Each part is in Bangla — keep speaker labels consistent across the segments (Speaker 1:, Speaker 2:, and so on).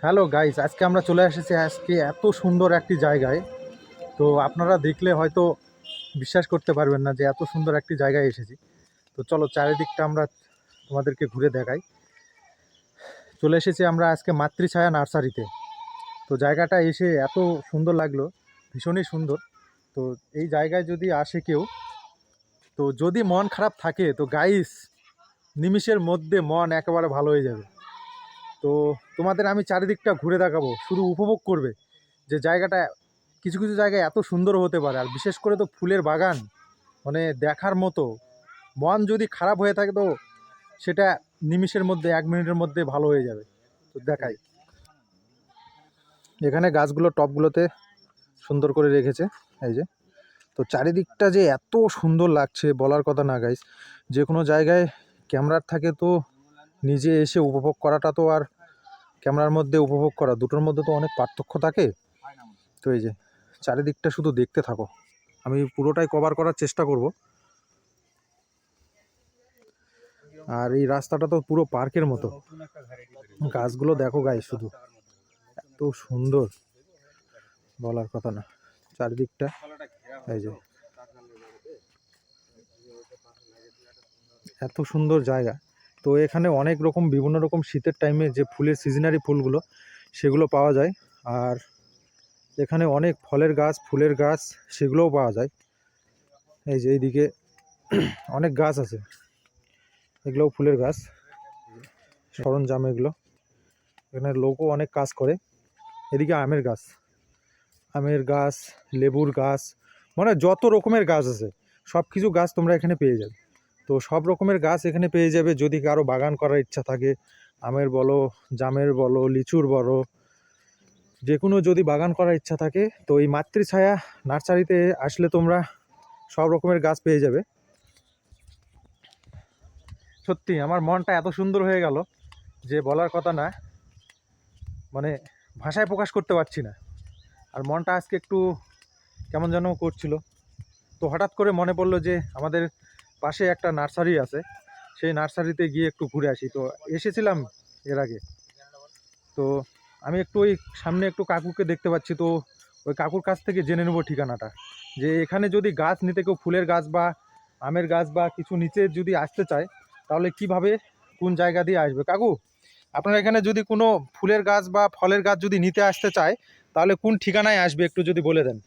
Speaker 1: হ্যালো গাইস, আজকে আমরা চলে এসেছি আজকে এত সুন্দর একটি জায়গায়। তো আপনারা দেখলে হয়তো বিশ্বাস করতে পারবেন না যে এত সুন্দর একটি জায়গায় এসেছি। তো চলো চারিদিকটা আমরা তোমাদেরকে ঘুরে দেখাই। চলে এসেছি আমরা আজকে মাতৃছায়া নার্সারিতে। তো জায়গাটা এসে এত সুন্দর লাগলো, ভীষণই সুন্দর। তো এই জায়গায় যদি আসে কেউ, তো যদি মন খারাপ থাকে তো গাইস নিমিষের মধ্যে মন একেবারে ভালো হয়ে যাবে। তো তোমাদের আমি চারিদিকটা ঘুরে দেখাবো, শুধু উপভোগ করবে যে জায়গাটা কিছু কিছু জায়গায় এত সুন্দর হতে পারে। আর বিশেষ করে তো ফুলের বাগান মানে দেখার মতো। মন যদি খারাপ হয়ে থাকে তো সেটা নিমিষের মধ্যে 1 মিনিটের মধ্যে ভালো হয়ে যাবে। তো দেখাই, এখানে গাছগুলো টবগুলোতে সুন্দর করে রেখেছে এই যে। তো চারিদিকটা যে এত সুন্দর লাগছে বলার কথা না গাইস। যে কোনো জায়গায় ক্যামেরার থাকে তো নিজে এসে উপভোগ করাটা তো আর ক্যামেরার মধ্যে উপভোগ করা দুটোর মধ্যে তো অনেক পার্থক্য থাকে। তো এই যে চারিদিকটা শুধু দেখতে থাকো, আমি পুরোটাই কভার করার চেষ্টা করব। আর এই রাস্তাটা তো পুরো পার্কের মতো, গাছগুলো দেখো গাইস শুধু এত সুন্দর বলার কথা না। চারিদিকটা এই যে এত সুন্দর জায়গা। তো এখানে অনেক রকম বিভিন্ন রকম শীতের টাইমে যে ফুলের সিজনারি ফুলগুলো সেগুলো পাওয়া যায়। আর এখানে অনেক ফলের গাছ ফুলের গাছ সেগুলোও পাওয়া যায়। এই যে এইদিকে অনেক গাছ আছে, এগুলোও ফুলের গাছ সরঞ্জাম এগুলো। এখানে লোকও অনেক কাজ করে। এদিকে আমের গাছ লেবুর গাছ মানে যত রকমের গাছ আছে সব কিছু গাছ তোমরা এখানে পেয়ে যাবে। তো সব রকমের গাছ এখানে পেয়ে যাবে যদি কারো বাগান করার ইচ্ছা থাকে। আমের বলো, জামের বলো, লিচুর বলো, যে কোনো যদি বাগান করার ইচ্ছা থাকে তো এই মাতৃছায়া নার্সারিতে আসলে তোমরা সব রকমের গাছ পেয়ে যাবে। সত্যি আমার মনটা এত সুন্দর হয়ে গেল যে বলার কথা না, মানে ভাষায় প্রকাশ করতে পারছি না। আর মনটা আজকে একটু কেমন যেন করছিল। তো হঠাৎ করে মনে পড়লো যে আমাদের পাশে একটা নার্সারি আছে, সেই নার্সারিতে গিয়ে একটু ঘুরে আসি। তো এসেছিলাম এর আগে। তো আমি একটু ওই সামনে একটু কাকুকে দেখতে পাচ্ছি, তো ওই কাকুর কাছ থেকে জেনে নেবো ঠিকানাটা, যে এখানে যদি গাছ নিতে কেউ ফুলের গাছ বা আমের গাছ বা কিছু নিচে যদি আসতে চায় তাহলে কিভাবে কোন জায়গা দিয়ে আসবে। কাকু, আপনার এখানে যদি কোনো ফুলের গাছ বা ফলের গাছ যদি নিতে আসতে চায় তাহলে কোন ঠিকানায় আসবে একটু যদি বলে দেন।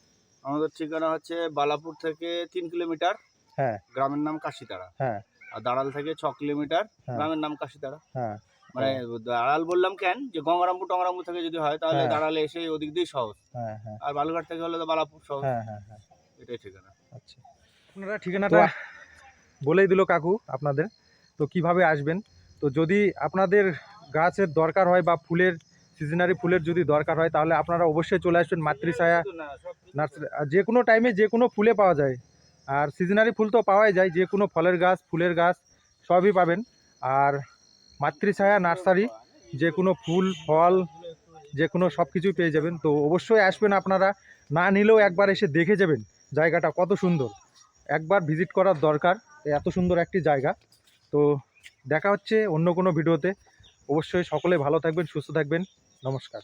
Speaker 2: আমাদের ঠিকানা হচ্ছে বালাপুর থেকে 3 কিলোমিটার,
Speaker 1: হ্যাঁ
Speaker 2: গ্রামের নাম কাশিতারা।
Speaker 1: হ্যাঁ
Speaker 2: আর দাঁড়াল থেকে 6 কিলোমিটার,
Speaker 1: হ্যাঁ
Speaker 2: গ্রামের নাম কাশিতারা।
Speaker 1: হ্যাঁ
Speaker 2: মানে দাঁড়াল বললাম কেন, যে গঙ্গারামপুর টঙ্গারামপুর থেকে যদি হয় তাহলে
Speaker 1: হ্যাঁ
Speaker 2: দাঁড়ালে এসে ওদিক দিয়ে সহজ।
Speaker 1: হ্যাঁ হ্যাঁ
Speaker 2: আর বালুঘাট থেকে হলে তো বালাপুর সহজ।
Speaker 1: হ্যাঁ হ্যাঁ হ্যাঁ
Speaker 2: এটাই ঠিকানা।
Speaker 1: আচ্ছা, আপনারা ঠিকানাটা বলেই দিল কাকু আপনাদের। তো কিভাবে আসবেন, তো যদি আপনাদের গাছের দরকার হয় বা ফুলের সিজনারি ফুলের যদি দরকার হয় তাহলে আপনারা অবশ্যই চলে আসবেন মাতৃছায়া নার্সারি। আর যে কোনো টাইমে যে কোনো ফুলে পাওয়া যায়, আর সিজনারি ফুল তো পাওয়াই যায়, যে কোনো ফলের গাছ ফুলের গাছ সবই পাবেন। আর মাতৃছায়া নার্সারি যে কোনো ফুল ফল যে কোনো সব কিছুই পেয়ে যাবেন। তো অবশ্যই আসবেন আপনারা, না নিলেও একবার এসে দেখে যাবেন জায়গাটা কত সুন্দর, একবার ভিজিট করার দরকার এত সুন্দর একটি জায়গা। তো দেখা হচ্ছে অন্য কোনো ভিডিওতে। অবশ্যই সকলে ভালো থাকবেন, সুস্থ থাকবেন। নমস্কার।